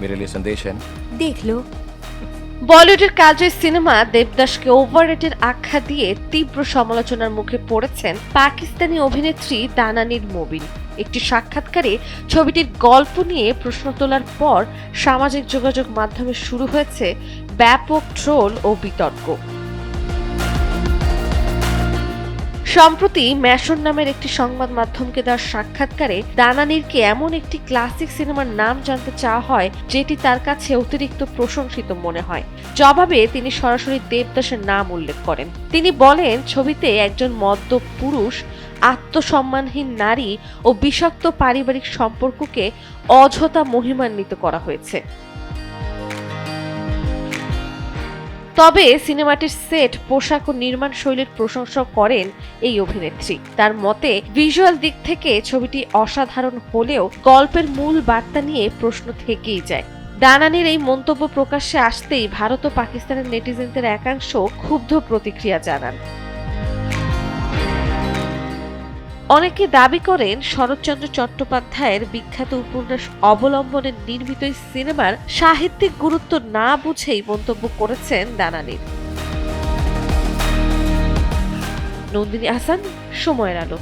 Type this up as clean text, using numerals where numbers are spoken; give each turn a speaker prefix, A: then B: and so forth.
A: मेरे लिए संदेश है।
B: देख लो।
C: বলিউডের কাজের সিনেমা দেবদাসকে ওভাররেটেড আখ্যা দিয়ে তীব্র সমালোচনার মুখে পড়েছেন পাকিস্তানি অভিনেত্রী দানানির মুবিন। একটি সাক্ষাৎকারে ছবিটির গল্প নিয়ে প্রশ্ন তোলার পর সামাজিক যোগাযোগ মাধ্যমে শুরু হয়েছে ব্যাপক ট্রোল ও বিতর্ক। সম্প্রতি ম্যাশন নামের একটি সংবাদ মাধ্যমকে দেওয়া সাক্ষাৎকারে দানানিরকে এমন একটি ক্লাসিক সিনেমার নাম জানতে চাওয়া হয় যেটি তার কাছে অতিরিক্ত প্রশংসিত মনে হয়। জবাবে তিনি সরাসরি দেবদাসের নাম উল্লেখ করেন। তিনি বলেন, ছবিতে একজন মদ্যপ পুরুষ, আত্মসম্মানহীন নারী ও বিষাক্ত পারিবারিক সম্পর্ককে অযথা মহিমান্বিত করা হয়েছে। তবে সিনেমাটির সেট, পোশাক ও নির্মাণ শৈলীর প্রশংসা করেন এই অভিনেত্রী। তার মতে, ভিজুয়াল দিক থেকে ছবিটি অসাধারণ হলেও গল্পের মূল বার্তা নিয়ে প্রশ্ন থেকেই যায়। দানানির এই মন্তব্য প্রকাশ্যে আসতেই ভারত ও পাকিস্তানের নেটিজেনদের একাংশ ক্ষুব্ধ প্রতিক্রিয়া জানান। অনেকে দাবি করেন, শরৎচন্দ্র চট্টোপাধ্যায়ের বিখ্যাত উপন্যাস অবলম্বনে নির্মিত এই সিনেমার সাহিত্যিক গুরুত্ব না বুঝেই মন্তব্য করেছেন দানানির। নন্দিনী আহসান, সময়ের আলো।